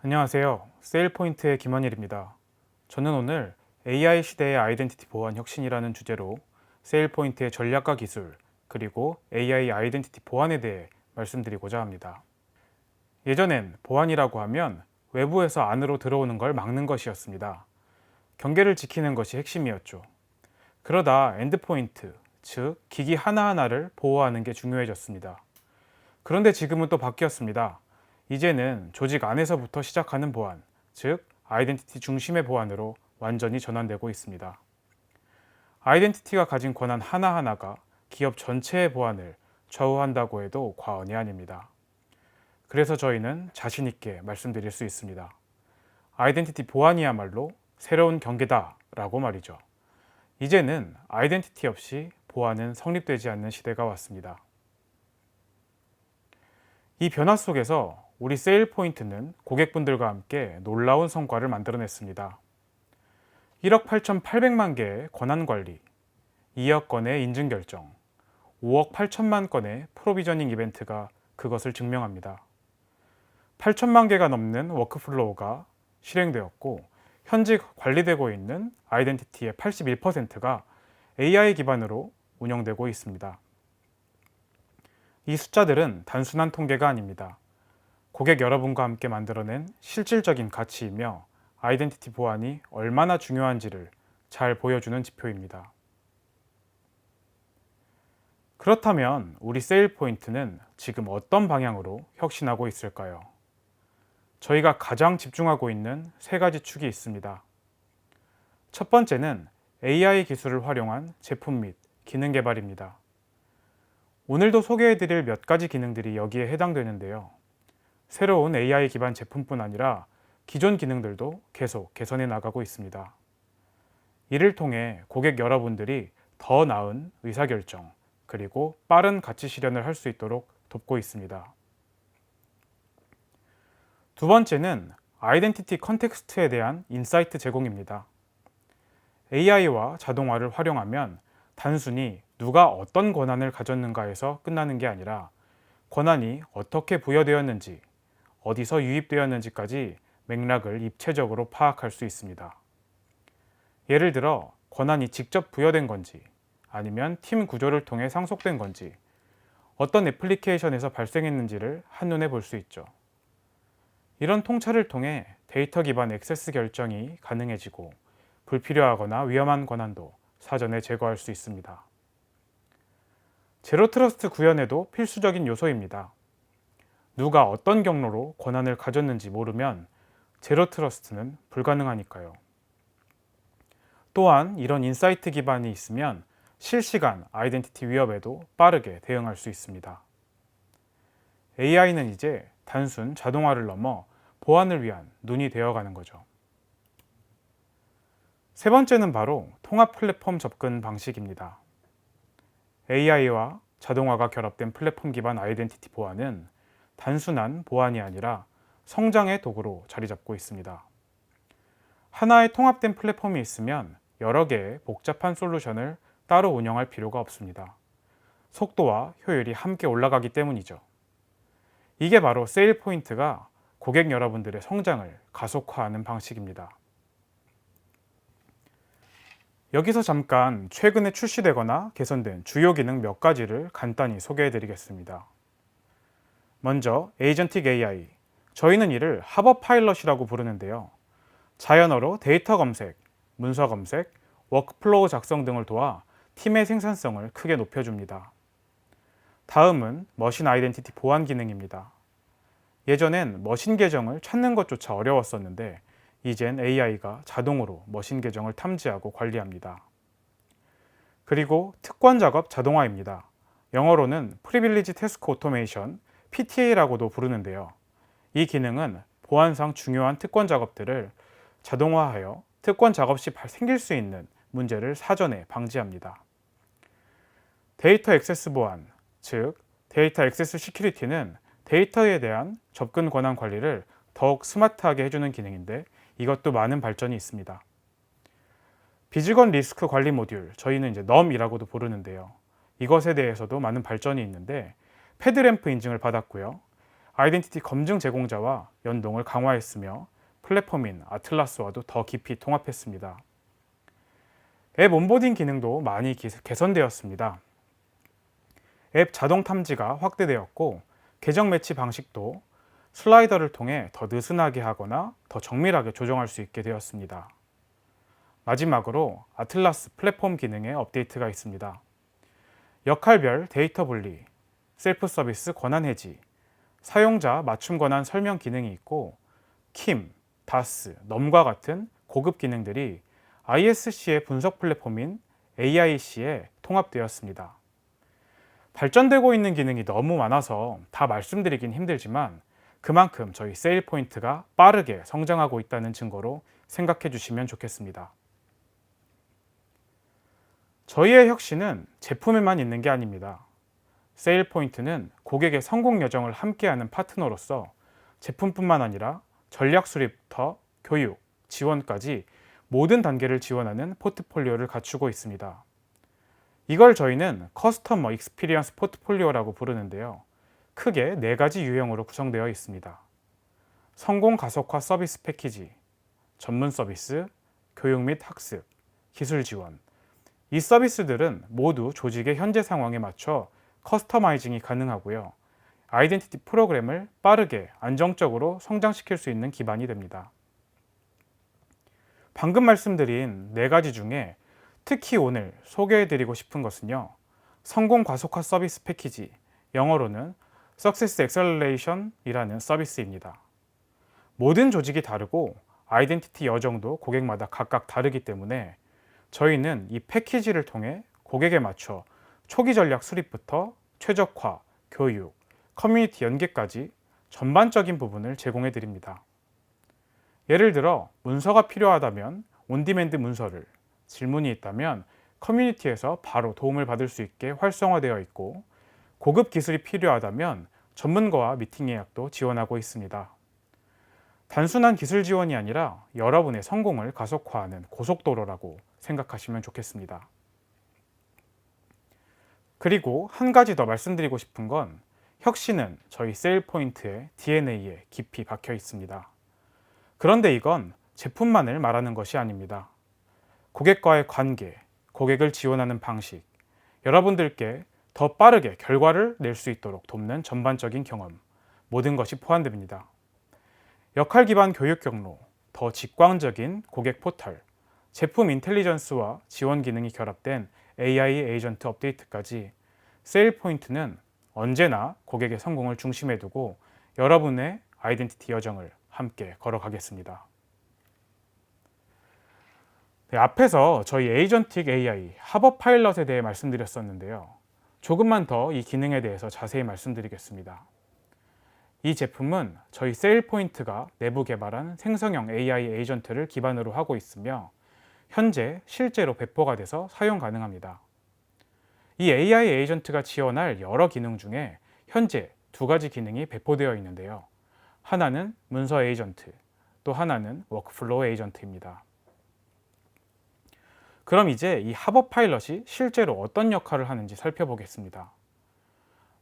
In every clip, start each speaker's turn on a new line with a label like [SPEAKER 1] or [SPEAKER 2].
[SPEAKER 1] 안녕하세요. 세일포인트의 김원일입니다. 저는 오늘 AI 시대의 아이덴티티 보안 혁신이라는 주제로 세일포인트의 전략과 기술, 그리고 AI 아이덴티티 보안에 대해 말씀드리고자 합니다. 예전엔 보안이라고 하면 외부에서 안으로 들어오는 걸 막는 것이었습니다. 경계를 지키는 것이 핵심이었죠. 그러다 엔드포인트, 즉 기기 하나하나를 보호하는 게 중요해졌습니다. 그런데 지금은 또 바뀌었습니다. 이제는 조직 안에서부터 시작하는 보안, 즉 아이덴티티 중심의 보안으로 완전히 전환되고 있습니다. 아이덴티티가 가진 권한 하나하나가 기업 전체의 보안을 좌우한다고 해도 과언이 아닙니다. 그래서 저희는 자신 있게 말씀드릴 수 있습니다. 아이덴티티 보안이야말로 새로운 경계다라고 말이죠. 이제는 아이덴티티 없이 보안은 성립되지 않는 시대가 왔습니다. 이 변화 속에서 우리 세일포인트는 고객분들과 함께 놀라운 성과를 만들어냈습니다. 1억 8,800만 개의 권한관리, 2억 건의 인증결정, 5억 8천만 건의 프로비저닝 이벤트가 그것을 증명합니다. 8천만 개가 넘는 워크플로우가 실행되었고, 현재 관리되고 있는 아이덴티티의 81%가 AI 기반으로 운영되고 있습니다. 이 숫자들은 단순한 통계가 아닙니다. 고객 여러분과 함께 만들어낸 실질적인 가치이며 아이덴티티 보안이 얼마나 중요한지를 잘 보여주는 지표입니다. 그렇다면 우리 세일포인트는 지금 어떤 방향으로 혁신하고 있을까요? 저희가 가장 집중하고 있는 세 가지 축이 있습니다. 첫 번째는 AI 기술을 활용한 제품 및 기능 개발입니다. 오늘도 소개해드릴 몇 가지 기능들이 여기에 해당되는데요. 새로운 AI 기반 제품뿐 아니라 기존 기능들도 계속 개선해 나가고 있습니다. 이를 통해 고객 여러분들이 더 나은 의사결정, 그리고 빠른 가치 실현을 할 수 있도록 돕고 있습니다. 두 번째는 아이덴티티 컨텍스트에 대한 인사이트 제공입니다. AI와 자동화를 활용하면 단순히 누가 어떤 권한을 가졌는가에서 끝나는 게 아니라 권한이 어떻게 부여되었는지, 어디서 유입되었는지까지 맥락을 입체적으로 파악할 수 있습니다. 예를 들어 권한이 직접 부여된 건지, 아니면 팀 구조를 통해 상속된 건지, 어떤 애플리케이션에서 발생했는지를 한눈에 볼 수 있죠. 이런 통찰을 통해 데이터 기반 액세스 결정이 가능해지고 불필요하거나 위험한 권한도 사전에 제거할 수 있습니다. 제로 트러스트 구현에도 필수적인 요소입니다. 누가 어떤 경로로 권한을 가졌는지 모르면 제로 트러스트는 불가능하니까요. 또한 이런 인사이트 기반이 있으면 실시간 아이덴티티 위협에도 빠르게 대응할 수 있습니다. AI는 이제 단순 자동화를 넘어 보안을 위한 눈이 되어가는 거죠. 세 번째는 바로 통합 플랫폼 접근 방식입니다. AI와 자동화가 결합된 플랫폼 기반 아이덴티티 보안은 단순한 보안이 아니라 성장의 도구로 자리 잡고 있습니다. 하나의 통합된 플랫폼이 있으면 여러 개의 복잡한 솔루션을 따로 운영할 필요가 없습니다. 속도와 효율이 함께 올라가기 때문이죠. 이게 바로 세일 포인트가 고객 여러분들의 성장을 가속화하는 방식입니다. 여기서 잠깐 최근에 출시되거나 개선된 주요 기능 몇 가지를 간단히 소개해 드리겠습니다. 먼저 에이전틱 AI, 저희는 이를 하버 파일럿이라고 부르는데요. 자연어로 데이터 검색, 문서 검색, 워크플로우 작성 등을 도와 팀의 생산성을 크게 높여줍니다. 다음은 머신 아이덴티티 보안 기능입니다. 예전엔 머신 계정을 찾는 것조차 어려웠었는데 이젠 AI가 자동으로 머신 계정을 탐지하고 관리합니다. 그리고 특권 작업 자동화입니다. 영어로는 Privilege Task Automation, PTA라고도 부르는데요. 이 기능은 보안상 중요한 특권 작업들을 자동화하여 특권 작업 시 생길 수 있는 문제를 사전에 방지합니다. 데이터 액세스 보안, 즉 데이터 액세스 시큐리티는 데이터에 대한 접근 권한 관리를 더욱 스마트하게 해주는 기능인데 이것도 많은 발전이 있습니다. 비즈건 리스크 관리 모듈, 저희는 이제 NUM이라고도 부르는데요. 이것에 대해서도 많은 발전이 있는데 패드램프 인증을 받았고요. 아이덴티티 검증 제공자와 연동을 강화했으며 플랫폼인 아틀라스와도 더 깊이 통합했습니다. 앱 온보딩 기능도 많이 개선되었습니다. 앱 자동 탐지가 확대되었고 계정 매치 방식도 슬라이더를 통해 더 느슨하게 하거나 더 정밀하게 조정할 수 있게 되었습니다. 마지막으로 아틀라스 플랫폼 기능에 업데이트가 있습니다. 역할별 데이터 분리, 셀프 서비스 권한 해지, 사용자 맞춤 권한 설명 기능이 있고 킴, 다스, 넘과 같은 고급 기능들이 ISC의 분석 플랫폼인 AIC에 통합되었습니다. 발전되고 있는 기능이 너무 많아서 다 말씀드리긴 힘들지만 그만큼 저희 세일 포인트가 빠르게 성장하고 있다는 증거로 생각해 주시면 좋겠습니다. 저희의 혁신은 제품에만 있는 게 아닙니다. 세일 포인트는 고객의 성공 여정을 함께하는 파트너로서 제품뿐만 아니라 전략 수립부터 교육, 지원까지 모든 단계를 지원하는 포트폴리오를 갖추고 있습니다. 이걸 저희는 커스터머 익스피리언스 포트폴리오라고 부르는데요. 크게 4가지 유형으로 구성되어 있습니다. 성공 가속화 서비스 패키지, 전문 서비스, 교육 및 학습, 기술 지원. 이 서비스들은 모두 조직의 현재 상황에 맞춰 커스터마이징이 가능하고요. 아이덴티티 프로그램을 빠르게 안정적으로 성장시킬 수 있는 기반이 됩니다. 방금 말씀드린 4가지 중에 특히 오늘 소개해드리고 싶은 것은요. 성공 가속화 서비스 패키지, 영어로는 Success Acceleration이라는 서비스입니다. 모든 조직이 다르고 아이덴티티 여정도 고객마다 각각 다르기 때문에 저희는 이 패키지를 통해 고객에 맞춰 초기 전략 수립부터 최적화, 교육, 커뮤니티 연계까지 전반적인 부분을 제공해 드립니다. 예를 들어 문서가 필요하다면 온디맨드 문서를, 질문이 있다면 커뮤니티에서 바로 도움을 받을 수 있게 활성화되어 있고 고급 기술이 필요하다면 전문가와 미팅 예약도 지원하고 있습니다. 단순한 기술 지원이 아니라 여러분의 성공을 가속화하는 고속도로라고 생각하시면 좋겠습니다. 그리고 한 가지 더 말씀드리고 싶은 건 혁신은 저희 세일 포인트의 DNA에 깊이 박혀 있습니다. 그런데 이건 제품만을 말하는 것이 아닙니다. 고객과의 관계, 고객을 지원하는 방식, 여러분들께 더 빠르게 결과를 낼 수 있도록 돕는 전반적인 경험, 모든 것이 포함됩니다. 역할 기반 교육 경로, 더 직관적인 고객 포털, 제품 인텔리전스와 지원 기능이 결합된 AI 에이전트 업데이트까지 세일 포인트는 언제나 고객의 성공을 중심에 두고 여러분의 아이덴티티 여정을 함께 걸어가겠습니다. 네, 앞에서 저희 에이전틱 AI 합업 파일럿에 대해 말씀드렸었는데요. 조금만 더 이 기능에 대해서 자세히 말씀드리겠습니다. 이 제품은 저희 세일 포인트가 내부 개발한 생성형 AI 에이전트를 기반으로 하고 있으며 현재 실제로 배포가 돼서 사용 가능합니다. 이 AI 에이전트가 지원할 여러 기능 중에 현재 2가지 기능이 배포되어 있는데요. 하나는 문서 에이전트, 또 하나는 워크플로우 에이전트입니다. 그럼 이제 이 합업 파일럿이 실제로 어떤 역할을 하는지 살펴보겠습니다.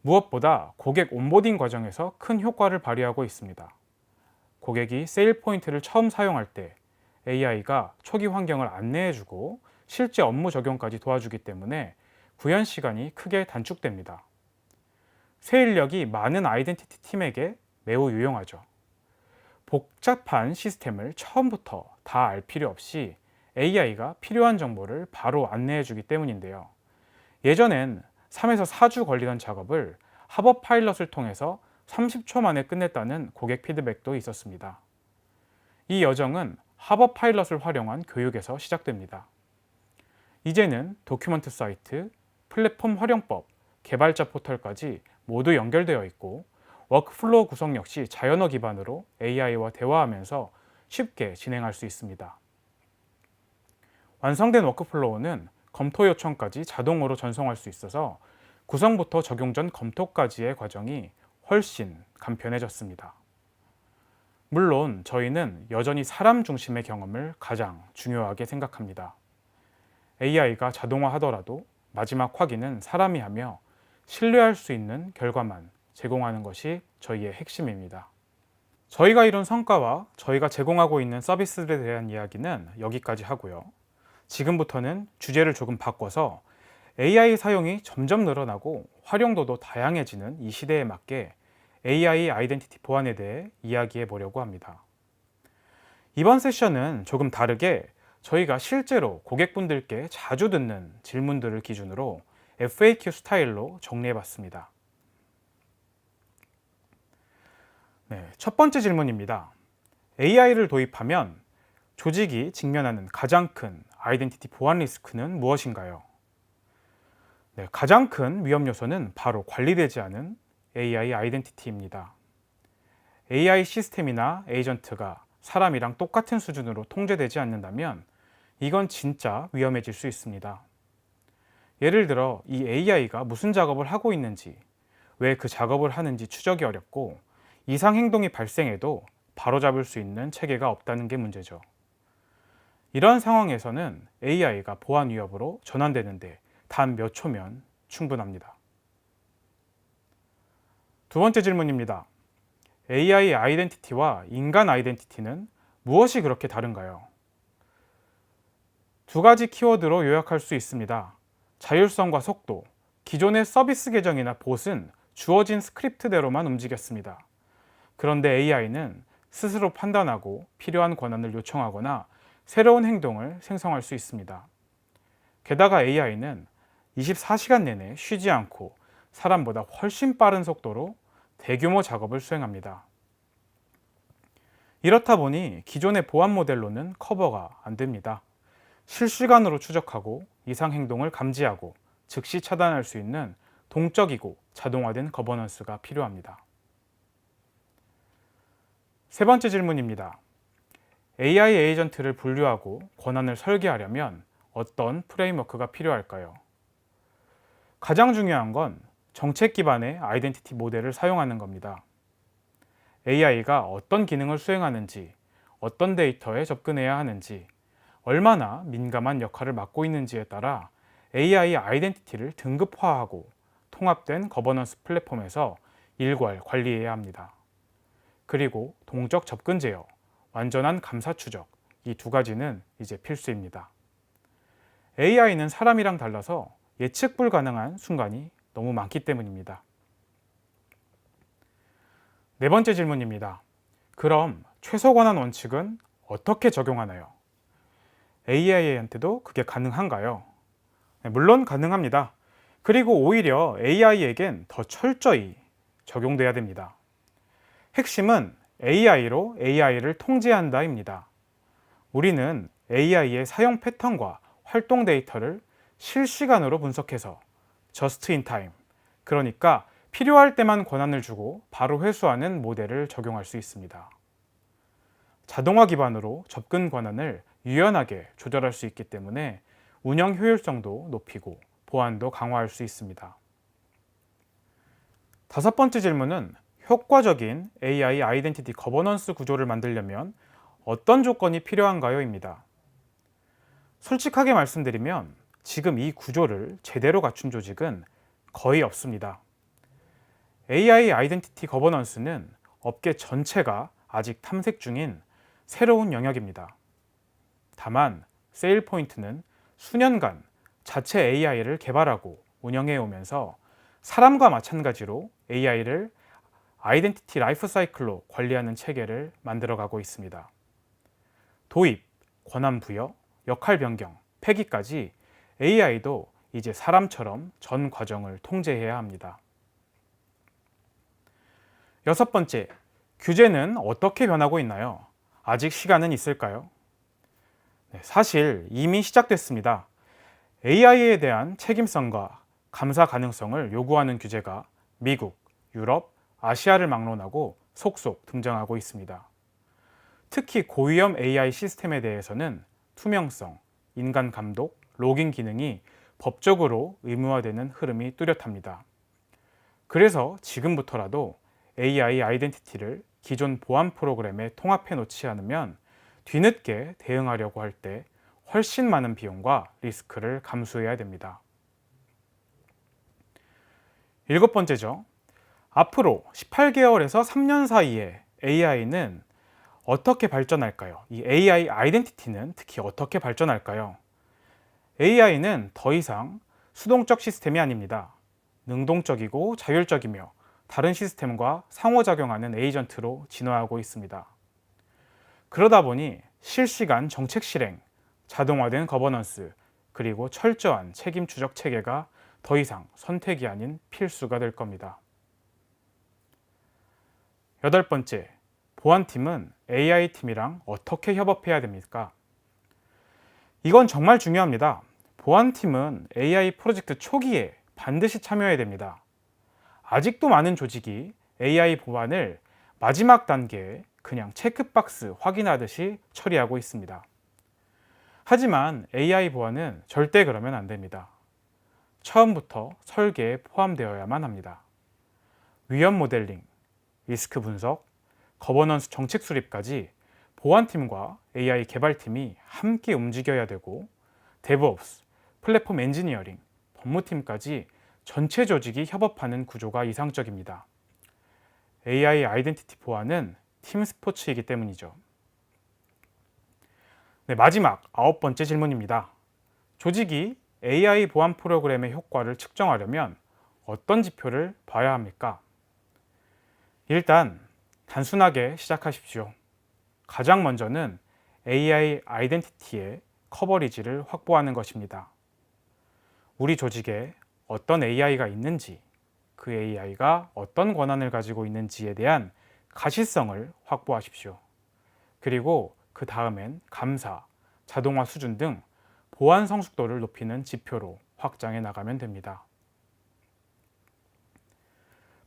[SPEAKER 1] 무엇보다 고객 온보딩 과정에서 큰 효과를 발휘하고 있습니다. 고객이 세일 포인트를 처음 사용할 때 AI가 초기 환경을 안내해주고 실제 업무 적용까지 도와주기 때문에 구현 시간이 크게 단축됩니다. 세일력이 많은 아이덴티티 팀에게 매우 유용하죠. 복잡한 시스템을 처음부터 다 알 필요 없이 AI가 필요한 정보를 바로 안내해주기 때문인데요. 예전엔 3에서 4주 걸리던 작업을 합업 파일럿을 통해서 30초 만에 끝냈다는 고객 피드백도 있었습니다. 이 여정은 합업 파일럿을 활용한 교육에서 시작됩니다. 이제는 도큐먼트 사이트, 플랫폼 활용법, 개발자 포털까지 모두 연결되어 있고 워크플로우 구성 역시 자연어 기반으로 AI와 대화하면서 쉽게 진행할 수 있습니다. 완성된 워크플로우는 검토 요청까지 자동으로 전송할 수 있어서 구성부터 적용 전 검토까지의 과정이 훨씬 간편해졌습니다. 물론 저희는 여전히 사람 중심의 경험을 가장 중요하게 생각합니다. AI가 자동화하더라도 마지막 확인은 사람이 하며 신뢰할 수 있는 결과만 제공하는 것이 저희의 핵심입니다. 저희가 이룬 성과와 저희가 제공하고 있는 서비스들에 대한 이야기는 여기까지 하고요. 지금부터는 주제를 조금 바꿔서 AI 사용이 점점 늘어나고 활용도도 다양해지는 이 시대에 맞게 AI 아이덴티티 보안에 대해 이야기해 보려고 합니다. 이번 세션은 조금 다르게 저희가 실제로 고객분들께 자주 듣는 질문들을 기준으로 FAQ 스타일로 정리해 봤습니다. 네, 첫 번째 질문입니다. AI를 도입하면 조직이 직면하는 가장 큰 아이덴티티 보안 리스크는 무엇인가요? 네, 가장 큰 위험 요소는 바로 관리되지 않은 AI 아이덴티티입니다. AI 시스템이나 에이전트가 사람이랑 똑같은 수준으로 통제되지 않는다면 이건 진짜 위험해질 수 있습니다. 예를 들어 이 AI가 무슨 작업을 하고 있는지, 왜 그 작업을 하는지 추적이 어렵고 이상 행동이 발생해도 바로잡을 수 있는 체계가 없다는 게 문제죠. 이런 상황에서는 AI가 보안 위협으로 전환되는데 단 몇 초면 충분합니다. 두 번째 질문입니다. AI 아이덴티티와 인간 아이덴티티는 무엇이 그렇게 다른가요? 두 가지 키워드로 요약할 수 있습니다. 자율성과 속도, 기존의 서비스 계정이나 봇은 주어진 스크립트대로만 움직였습니다. 그런데 AI는 스스로 판단하고 필요한 권한을 요청하거나 새로운 행동을 생성할 수 있습니다. 게다가 AI는 24시간 내내 쉬지 않고 사람보다 훨씬 빠른 속도로 대규모 작업을 수행합니다. 이렇다 보니 기존의 보안 모델로는 커버가 안 됩니다. 실시간으로 추적하고 이상 행동을 감지하고 즉시 차단할 수 있는 동적이고 자동화된 거버넌스가 필요합니다. 세 번째 질문입니다. AI 에이전트를 분류하고 권한을 설계하려면 어떤 프레임워크가 필요할까요? 가장 중요한 건 정책 기반의 아이덴티티 모델을 사용하는 겁니다. AI가 어떤 기능을 수행하는지, 어떤 데이터에 접근해야 하는지, 얼마나 민감한 역할을 맡고 있는지에 따라 AI 아이덴티티를 등급화하고 통합된 거버넌스 플랫폼에서 일괄 관리해야 합니다. 그리고 동적 접근 제어, 완전한 감사 추적, 이 두 가지는 이제 필수입니다. AI는 사람이랑 달라서 예측 불가능한 순간이 너무 많기 때문입니다. 네 번째 질문입니다. 그럼 최소 권한 원칙은 어떻게 적용하나요? AI한테도 그게 가능한가요? 네, 물론 가능합니다. 그리고 오히려 AI에겐 더 철저히 적용돼야 됩니다. 핵심은 AI로 AI를 통제한다입니다. 우리는 AI의 사용 패턴과 활동 데이터를 실시간으로 분석해서 just in time, 그러니까 필요할 때만 권한을 주고 바로 회수하는 모델을 적용할 수 있습니다. 자동화 기반으로 접근 권한을 유연하게 조절할 수 있기 때문에 운영 효율성도 높이고 보안도 강화할 수 있습니다. 다섯 번째 질문은 효과적인 AI 아이덴티티 거버넌스 구조를 만들려면 어떤 조건이 필요한가요?입니다. 솔직하게 말씀드리면 지금 이 구조를 제대로 갖춘 조직은 거의 없습니다. AI 아이덴티티 거버넌스는 업계 전체가 아직 탐색 중인 새로운 영역입니다. 다만 세일 포인트는 수년간 자체 AI를 개발하고 운영해 오면서 사람과 마찬가지로 AI를 아이덴티티 라이프 사이클로 관리하는 체계를 만들어가고 있습니다. 도입, 권한 부여, 역할 변경, 폐기까지 AI도 이제 사람처럼 전 과정을 통제해야 합니다. 여섯 번째, 규제는 어떻게 변하고 있나요? 아직 시간은 있을까요? 네, 사실 이미 시작됐습니다. AI에 대한 책임성과 감사 가능성을 요구하는 규제가 미국, 유럽, 아시아를 막론하고 속속 등장하고 있습니다. 특히 고위험 AI 시스템에 대해서는 투명성, 인간 감독, 로깅 기능이 법적으로 의무화되는 흐름이 뚜렷합니다. 그래서 지금부터라도 AI 아이덴티티를 기존 보안 프로그램에 통합해 놓지 않으면 뒤늦게 대응하려고 할 때 훨씬 많은 비용과 리스크를 감수해야 됩니다. 일곱 번째죠. 앞으로 18개월에서 3년 사이에 AI는 어떻게 발전할까요? 이 AI 아이덴티티는 특히 어떻게 발전할까요? AI는 더 이상 수동적 시스템이 아닙니다. 능동적이고 자율적이며 다른 시스템과 상호작용하는 에이전트로 진화하고 있습니다. 그러다 보니 실시간 정책 실행, 자동화된 거버넌스, 그리고 철저한 책임 추적 체계가 더 이상 선택이 아닌 필수가 될 겁니다. 여덟 번째, 보안팀은 AI팀이랑 어떻게 협업해야 됩니까? 이건 정말 중요합니다. 보안팀은 AI 프로젝트 초기에 반드시 참여해야 됩니다. 아직도 많은 조직이 AI 보안을 마지막 단계에 그냥 체크박스 확인하듯이 처리하고 있습니다. 하지만 AI 보안은 절대 그러면 안 됩니다. 처음부터 설계에 포함되어야만 합니다. 위험 모델링, 리스크 분석, 거버넌스 정책 수립까지 보안팀과 AI 개발팀이 함께 움직여야 되고 DevOps, 플랫폼 엔지니어링, 법무팀까지 전체 조직이 협업하는 구조가 이상적입니다. AI 아이덴티티 보안은 팀 스포츠이기 때문이죠. 네, 마지막 아홉 번째 질문입니다. 조직이 AI 보안 프로그램의 효과를 측정하려면 어떤 지표를 봐야 합니까? 일단 단순하게 시작하십시오. 가장 먼저는 AI 아이덴티티의 커버리지를 확보하는 것입니다. 우리 조직에 어떤 AI가 있는지, 그 AI가 어떤 권한을 가지고 있는지에 대한 가시성을 확보하십시오. 그리고 그 다음엔 감사, 자동화 수준 등 보안 성숙도를 높이는 지표로 확장해 나가면 됩니다.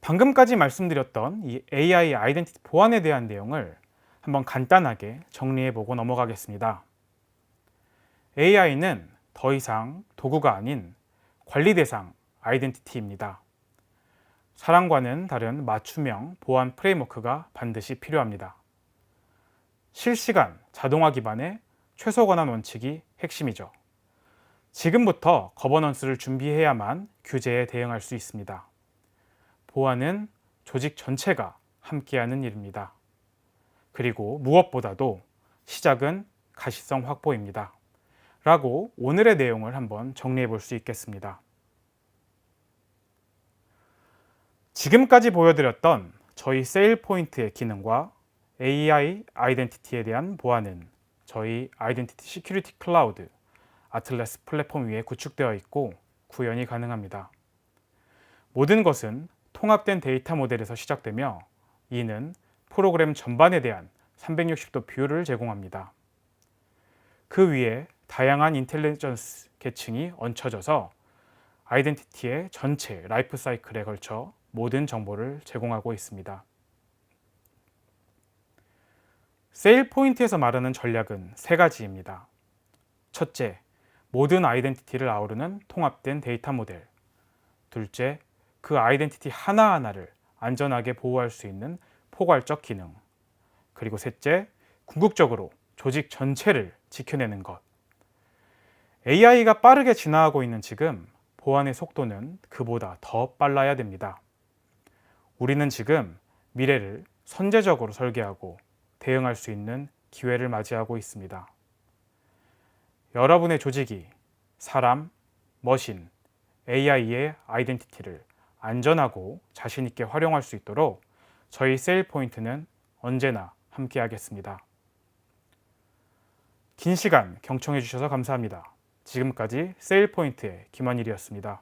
[SPEAKER 1] 방금까지 말씀드렸던 이 AI 아이덴티티 보안에 대한 내용을 한번 간단하게 정리해 보고 넘어가겠습니다. AI는 더 이상 도구가 아닌 관리 대상 아이덴티티입니다. 사람과는 다른 맞춤형 보안 프레임워크가 반드시 필요합니다. 실시간 자동화 기반의 최소 권한 원칙이 핵심이죠. 지금부터 거버넌스를 준비해야만 규제에 대응할 수 있습니다. 보안은 조직 전체가 함께하는 일입니다. 그리고 무엇보다도 시작은 가시성 확보입니다. 라고 오늘의 내용을 한번 정리해 볼 수 있겠습니다. 지금까지 보여드렸던 저희 세일포인트의 기능과 AI 아이덴티티에 대한 보안은 저희 아이덴티티 시큐리티 클라우드 아틀라스 플랫폼 위에 구축되어 있고 구현이 가능합니다. 모든 것은 통합된 데이터 모델에서 시작되며 이는 프로그램 전반에 대한 360도 뷰를 제공합니다. 그 위에 다양한 인텔리전스 계층이 얹혀져서 아이덴티티의 전체 라이프 사이클에 걸쳐 모든 정보를 제공하고 있습니다. 세일 포인트에서 말하는 전략은 세 가지입니다. 첫째, 모든 아이덴티티를 아우르는 통합된 데이터 모델. 둘째, 그 아이덴티티 하나하나를 안전하게 보호할 수 있는 포괄적 기능. 그리고 셋째, 궁극적으로 조직 전체를 지켜내는 것. AI가 빠르게 진화하고 있는 지금 보안의 속도는 그보다 더 빨라야 됩니다. 우리는 지금 미래를 선제적으로 설계하고 대응할 수 있는 기회를 맞이하고 있습니다. 여러분의 조직이 사람, 머신, AI의 아이덴티티를 안전하고 자신 있게 활용할 수 있도록 저희 세일포인트는 언제나 함께하겠습니다. 긴 시간 경청해 주셔서 감사합니다. 지금까지 세일포인트의 김원일이었습니다.